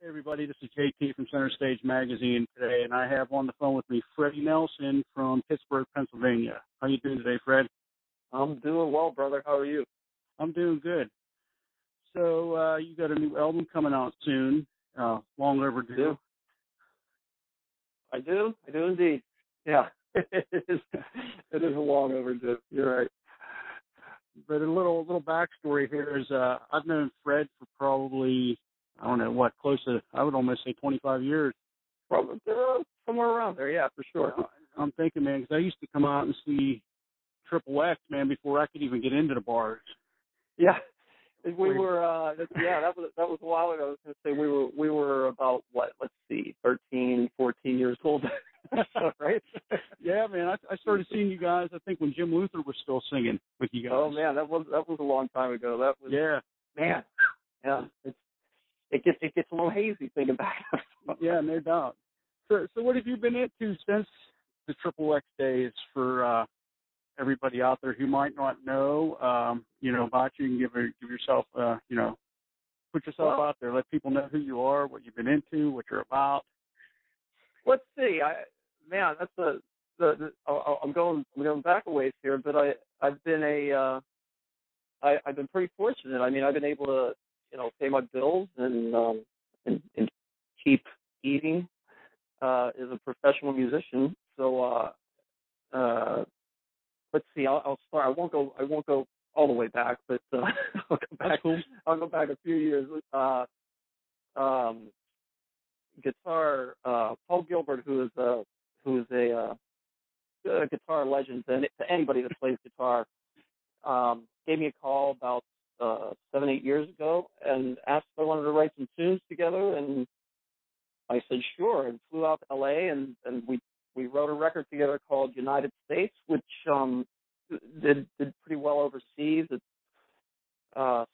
Hey everybody, this is JT from Center Stage Magazine today, and I have on the phone with me Freddie Nelson from Pittsburgh, Pennsylvania. How you doing today, Fred? I'm doing well, brother. How are you? I'm doing good. So you got a new album coming out soon, long overdue. I do indeed. Yeah, it is a long overdue. You're right. But a little backstory here is I've known Fred for probably, I don't know what, close to, I would almost say 25 years. Probably somewhere around there, yeah, for sure. I'm thinking, man, because I used to come out and see Triple X, man, before I could even get into the bars. Yeah, we were. That was a while ago. I was going to say we were about what? Let's see, 13, 14 years old. Right? Yeah, man. I started seeing you guys, I think, when Jim Luther was still singing with you guys. Oh man, that was a long time ago. That was man. Yeah, it gets a little hazy thinking back. Yeah, no doubt. So what have you been into since the Triple X days for everybody out there who might not know, about you, and give yourself, put yourself out there, let people know who you are, what you've been into, what you're about. Let's see. I'm going back a ways here, but I've been I've been pretty fortunate. I mean, I've been able to, pay my bills and keep eating as a professional musician. So let's see. I'll start. I won't go all the way back, but I'll go back. That's cool. I'll go back a few years. Guitar. Paul Gilbert, who is a guitar legend to anybody that plays guitar, gave me a call about 7-8 years ago and asked if I wanted to write some tunes together, and I said sure, and flew out to LA, and we wrote a record together called United States, which did pretty well overseas. It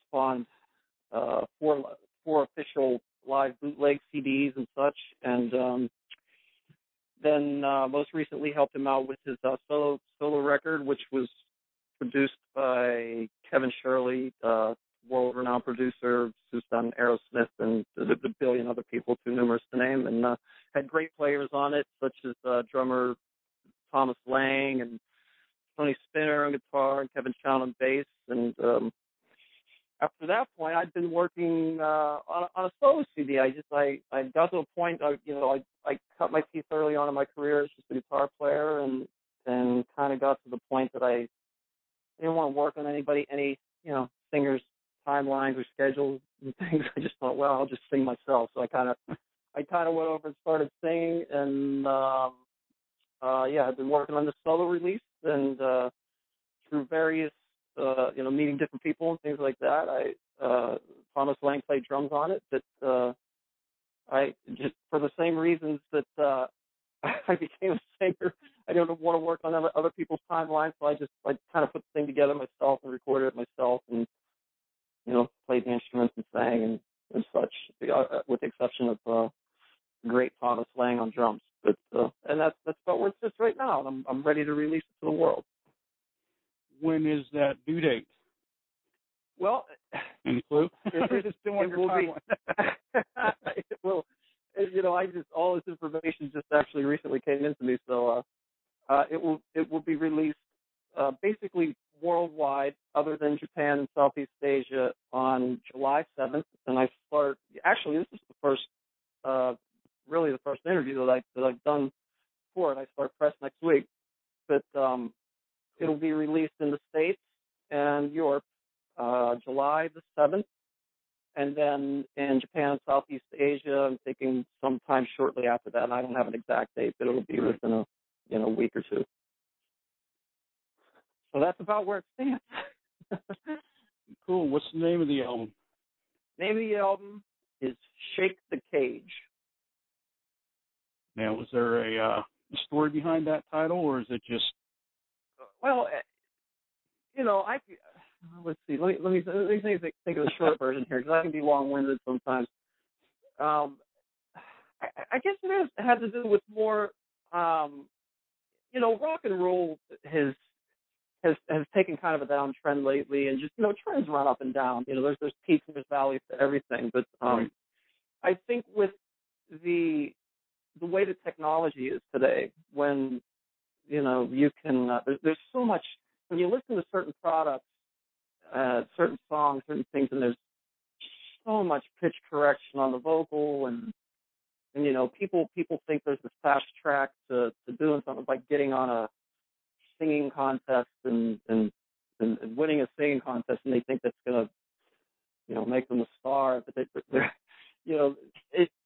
spawned four official live bootleg CDs and such, and then most recently helped him out with his solo record, which was produced by Kevin Shirley, world-renowned producer who's done Aerosmith and the billion other people too numerous to name, and had great players on it, such as drummer Thomas Lang and Tony Spinner on guitar and Kevin Chown on bass. And after that point, I'd been working on a solo CD. I got to a point, I cut my teeth early on in my career as just a guitar player, and kind of got to the point that I didn't want to work on any singers' timelines or schedules and things. I just thought, well, I'll just sing myself. So I kind of went over and started singing, and I've been working on this solo release, and through various meeting different people and things like that. Thomas Lang played drums on it, but I just, for the same reasons that I became a singer, I don't want to work on other people's timelines, so I kind of put the thing together myself and recorded it myself, and played the instruments and sang and such, with the exception of great Thomas Lang on drums. But and that's about where it sits right now, and I'm ready to release it to the world. When is that due date? Well, any clue? Well, all this information just actually recently came into me, so it will be released basically worldwide, other than Japan and Southeast Asia, on July 7th. And actually, this is the first interview that I've done for it. I start press next week, but it'll be released in the States and Europe July the 7th, and then in Japan and Southeast Asia, I'm thinking sometime shortly after that. And I don't have an exact date, but it'll be within a week or two. So that's about where it stands. Cool. What's the name of the album? Name of the album is Shake the Cage. Now, was there a story behind that title, or is it just? Well, let's see. Let me think of the short version here, because I can be long-winded sometimes. I guess it had to do with more, rock and roll has taken kind of a downtrend lately, and just trends run up and down. There's peaks and there's valleys to everything, but right. I think with the way the technology is today, when you can there's so much when you listen to certain products, certain songs, certain things, and there's so much pitch correction on the vocal, and people think there's this fast track to doing something, like getting on a singing contest and winning a singing contest, and they think that's gonna make them a star, but they're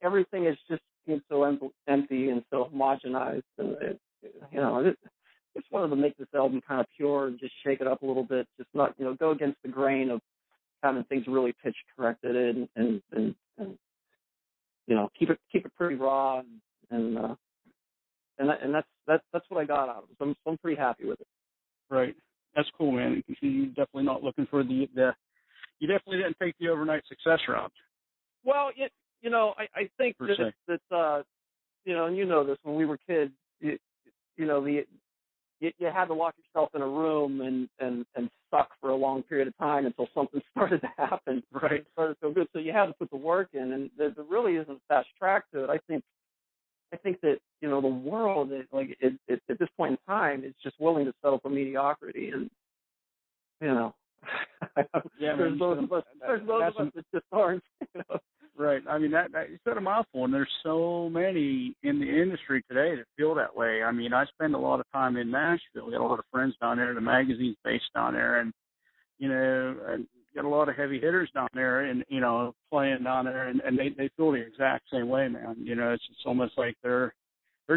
everything is just seems so empty and so homogenized, and just wanted to make this album kind of pure and just shake it up a little bit, just not go against the grain of having things really pitch corrected and keep it pretty raw, and that's what I got out of it. So I'm pretty happy with it. Right. That's cool, man. You're definitely not looking for you definitely didn't take the overnight success route. Well, I think that and this, when we were kids, you had to lock yourself in a room and suck for a long period of time until something started to happen. Right. It started to feel good. So you had to put the work in, and there really isn't a fast track to it. I think that the world, at this point in time, is just willing to settle for mediocrity, and there's those of us that just aren't. Right. I mean, that you said a mouthful, and there's so many in the industry today that feel that way. I mean, I spend a lot of time in Nashville. We got a lot of friends down there. The magazine's based down there, and and got a lot of heavy hitters down there, and playing down there, and they feel the exact same way, man. It's almost like they're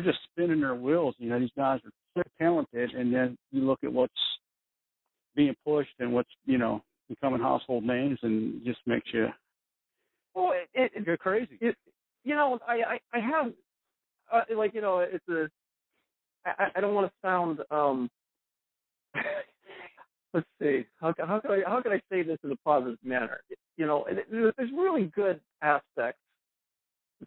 just spinning their wheels. These guys are so talented, and then you look at what's being pushed and what's becoming household names, and it just makes you go crazy. I have it's a I don't want to sound let's see, how can I say this in a positive manner? There's really good aspects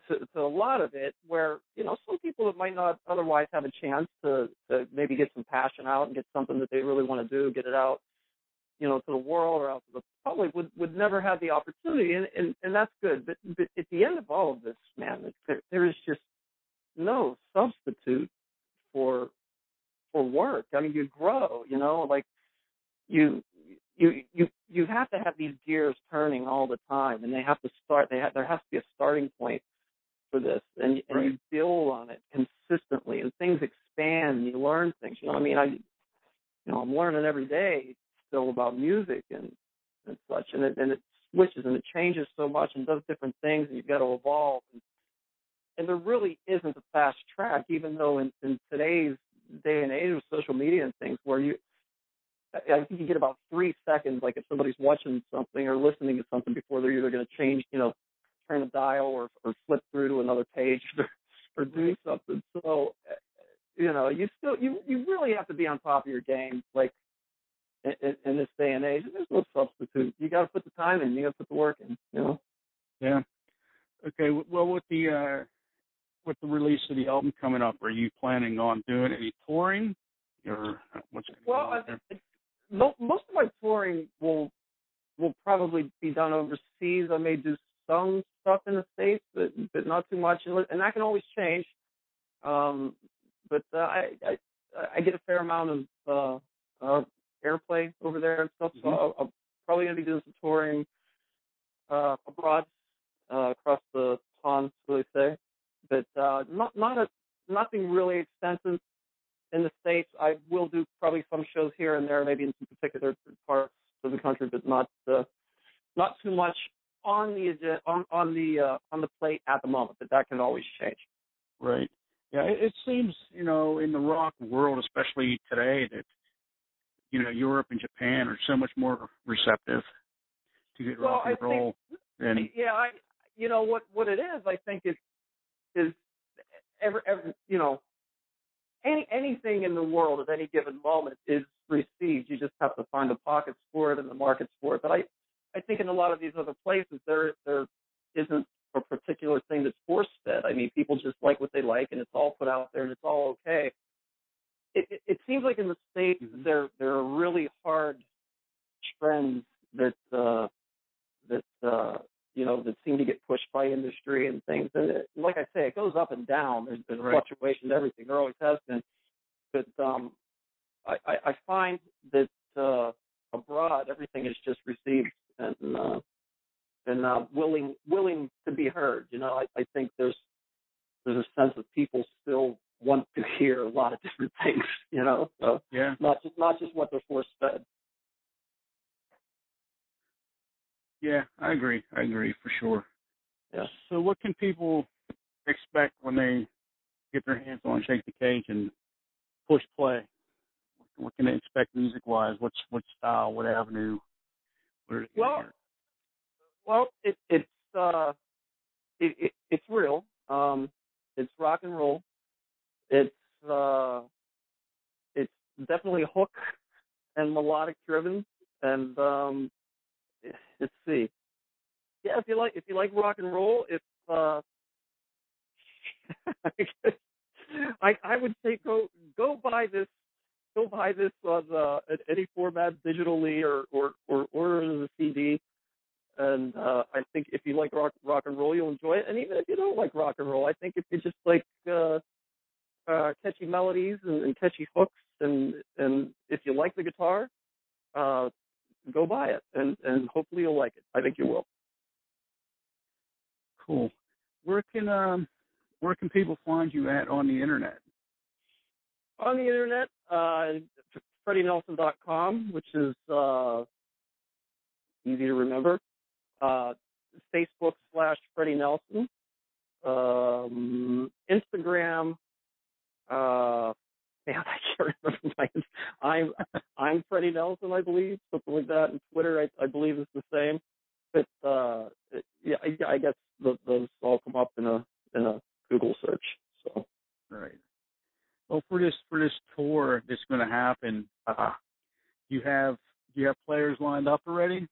to a lot of it, where some people that might not otherwise have a chance to maybe get some passion out and get something that they really want to do, get it out to the world or out to the public, would never have the opportunity, and that's good. But at the end of all of this, man, there is just no substitute for work. I mean, you grow, you have to have these gears turning all the time, and they have to start. There has to be a starting point for this, and right. You build on it consistently, and things expand, and you learn things. I'm learning every day still about music and such, and it switches and it changes so much and does different things, and you've got to evolve. And there really isn't a fast track, even though in today's day and age of social media and things, where I think you get about 3 seconds, like if somebody's watching something or listening to something, before they're either going to change, turn a dial or flip through to another page or do something. So, you really have to be on top of your game, like in this day and age. There's no substitute. You got to put the time in. You got to put the work in. Yeah. Okay. Well, with the release of the album coming up, are you planning on doing any touring, or what's going on there? Most of my touring will probably be done overseas. I may do some stuff in the States, but not too much, and that can always change. But I get a fair amount of airplay over there and stuff, so I'm probably going to be doing some touring abroad, across the pond, so they say. But nothing really extensive in the States. I will do probably some shows here and there, maybe in some particular parts of the country, but not too much on the plate at the moment. But that can always change. Right. Yeah. It seems in the rock world, especially today, that Europe and Japan are so much more receptive to get rock and roll. What it is, I think is anything in the world at any given moment is received. You just have to find the pockets for it and the markets for it. But I think in a lot of these other places, there isn't a particular thing that's force-fed. I mean, people just like what they like, and it's all put out there, and it's all okay. It seems like in the States, there are really hard trends that that seem to get pushed by industry and things. And like I say, it goes up and down. There's Right. fluctuation to everything. There always has been. But I find that abroad everything is just received and willing to be heard. I think there's a sense of people still want to hear a lot of different things. So Yeah. not just what they're force fed. Yeah, I agree for sure. Yeah. So what can people expect when they get their hands on Shake the Cage and push play? What can they expect music-wise? What style? What avenue? What are they gonna hear? Well, it's real. It's rock and roll. It's definitely hook and melodic driven. And let's see. Yeah, if you like rock and roll, it's I would say go buy this. Go buy this on any format, digitally or order it as a CD. And I think if you like rock and roll, you'll enjoy it. And even if you don't like rock and roll, I think if you just like catchy melodies and catchy hooks, and if you like the guitar, go buy it, and hopefully you'll like it. I think you will. Cool. Where can people find you at on the internet? On the internet, FreddieNelson.com, which is easy to remember. Facebook/Freddie Nelson. Instagram. Man, I can't remember I'm Freddie Nelson, I believe, something like that. And Twitter, I believe, is the same. But yeah, I guess those all come up in a Google search. So. Right. Well, for this tour that's going to happen, you have players lined up already?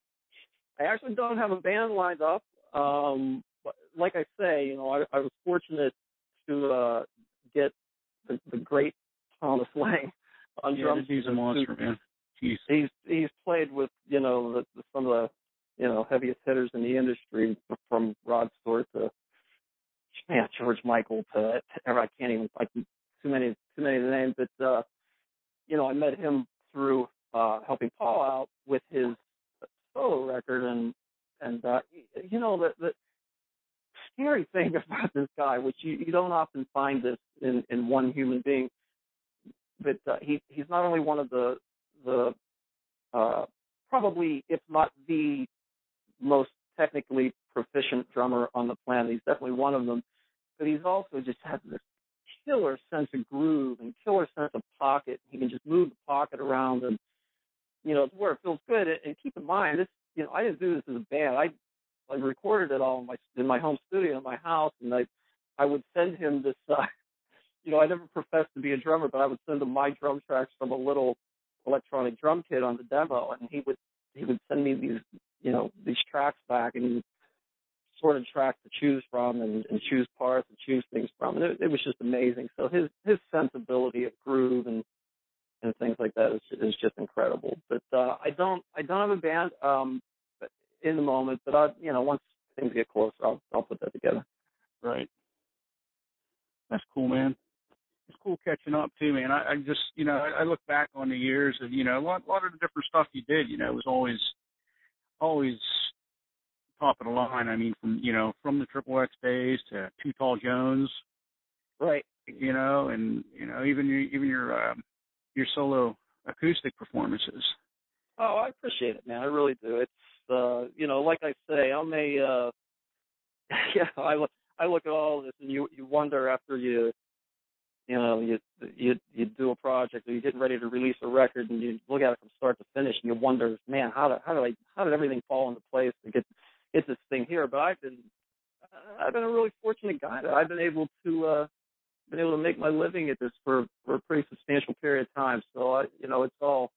I actually don't have a band lined up. But like I say, I was fortunate to get the great Thomas Lang on drums. He's a monster, man. Jeez. He's played with some of the heaviest hitters in the industry, from Rod Stewart to George Michael to I can't even too many names. But I met him through helping Paul out with his solo record, and the scary thing about this guy, which you don't often find this in one human being, but he's not only one of the probably, if not the most technically proficient drummer on the planet. He's definitely one of them, but he's also just has this killer sense of groove and killer sense of pocket. He can just move the pocket around, and it's where it feels good. And keep in mind, this, I didn't do this as a band. I recorded it all in my home studio in my house, and I would send him this. I never professed to be a drummer, but I would send him my drum tracks from a little electronic drum kit on the demo, and he would send me these tracks back, and he would sort of tracks to choose from and choose parts and choose things from. And it was just amazing. So his sensibility of groove and things like that is just incredible. But I don't have a band in the moment, but once things get closer, I'll put that together. Right. That's cool, man. It's cool catching up too, man. I just, I look back on the years of, a lot of the different stuff you did, it was always top of the line. I mean, from the Triple X days to Too Tall Jones, right? And even your solo acoustic performances. Oh, I appreciate it, man. I really do. It's like I say, I'm a I look at all of this, and you wonder after you do a project, or you're getting ready to release a record, and you look at it from start to finish, and you wonder, man, how did everything fall into place to get this thing here? But I've been a really fortunate guy that I've been able to make my living at this for a pretty substantial period of time. So it's all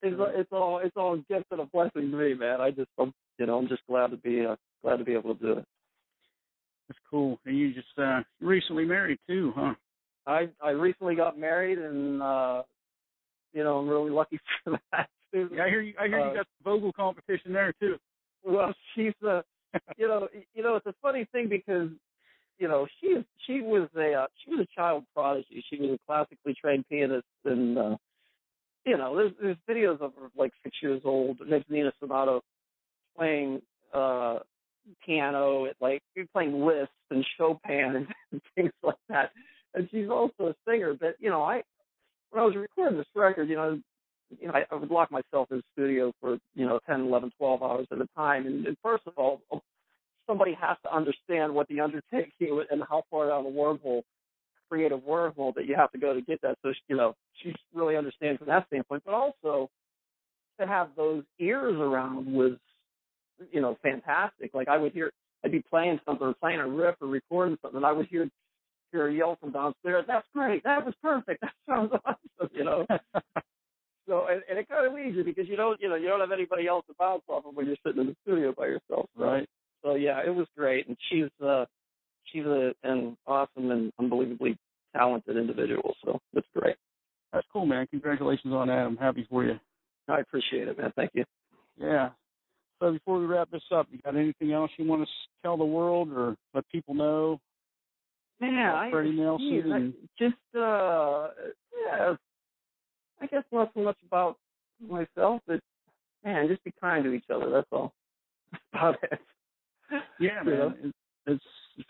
it's all a gift and a blessing to me, man. I'm just glad to be able to do it. That's cool. And you just recently married too, huh? I recently got married, and I'm really lucky for that too. Yeah, I hear you got the vocal competition there too. Well, she's it's a funny thing because she was a child prodigy. She was a classically trained pianist, and there's videos of her like 6 years old, next Nina Sonata playing piano, playing Liszt and Chopin and things like that. And she's also a singer. But when I was recording this record, I would lock myself in the studio for 10, 11, 12 hours at a time. And first of all, somebody has to understand what the undertaking and how far down the creative wormhole that you have to go to get that. So she really understands from that standpoint. But also to have those ears around was fantastic. Like I'd be playing something or playing a riff or recording something, and I would hear her yell from downstairs, "That's great! That was perfect! That sounds awesome!" So and it kind of leaves you because you don't have anybody else to bounce off of when you're sitting in the studio by yourself. Right. So yeah, it was great, and she's an awesome and unbelievably talented individual. So it's great. That's cool, man. Congratulations on that. I'm happy for you. I appreciate it, man. Thank you. Yeah. So before we wrap this up, you got anything else you want to tell the world or let people know? Man, Freddie Nelson. I guess not so much about myself, but man, just be kind to each other. That's all. That's about it. Yeah, man. It's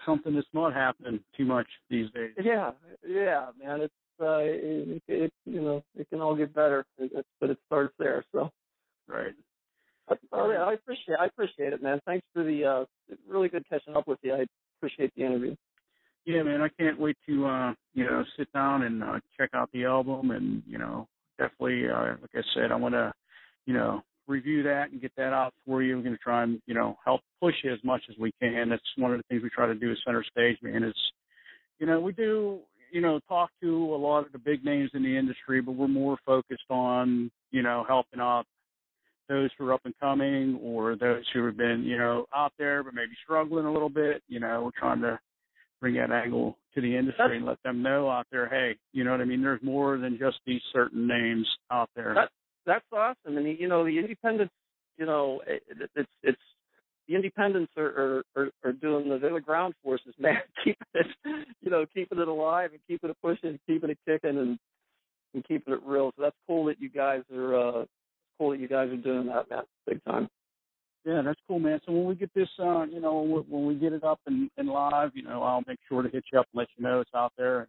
something that's not happening too much these days. Yeah, man. It's it can all get better, but it starts there. So. Right. I appreciate it, man. Thanks for the really good catching up with you. I appreciate the interview. Yeah, man. I can't wait to sit down and check out the album, and definitely, like I said, I want to review that and get that out for you. We're going to try and help push you as much as we can. That's one of the things we try to do at Center Stage, man. Is we do talk to a lot of the big names in the industry, but we're more focused on helping out those who are up and coming or those who have been, out there but maybe struggling a little bit. We're trying to bring that angle to the industry and let them know out there, hey, you know what I mean? There's more than just these certain names out there. That's awesome. And, the independents, it's the independents are doing they're the ground forces, man, keeping it alive and keeping it pushing, keeping it kicking and keeping it real. So that's cool that you guys are doing that, man, big time. Yeah, that's cool, man. So when we get this, when we get it up and live, I'll make sure to hit you up and let you know it's out there.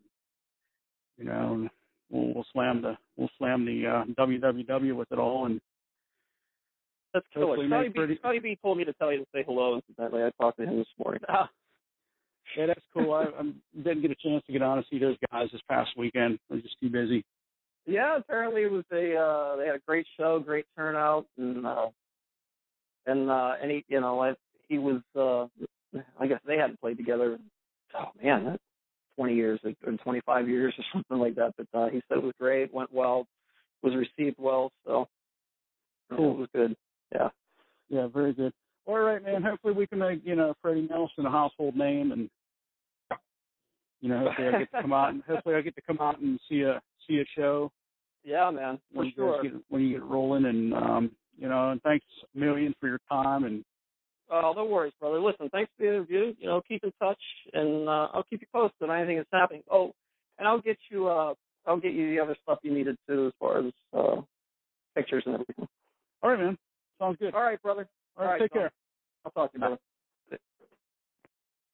And, we'll slam the www with it all. And that's cool. Scotty B told me to tell you to say hello. Incidentally, I talked to him this morning. Yeah, that's cool. I didn't get a chance to get on and see those guys this past weekend. I was just too busy. Yeah, apparently it was they had a great show, great turnout, and he was I guess they hadn't played together. Oh man, that's 20 years or 25 years or something like that. But he said it was great, went well, was received well, so cool. It was good. Yeah. Yeah, very good. All right, man. Hopefully we can make Freddie Nelson a household name, and hopefully I get to come out and see a show. Yeah, man, for sure. When you get rolling, and and thanks a million for your time. And oh, no worries, brother. Listen, thanks for the interview. Keep in touch, and I'll keep you posted on anything that's happening. Oh, and I'll get you the other stuff you needed too, as far as pictures and everything. All right, man. Sounds good. All right, brother. All right, take care. I'll talk to you, brother.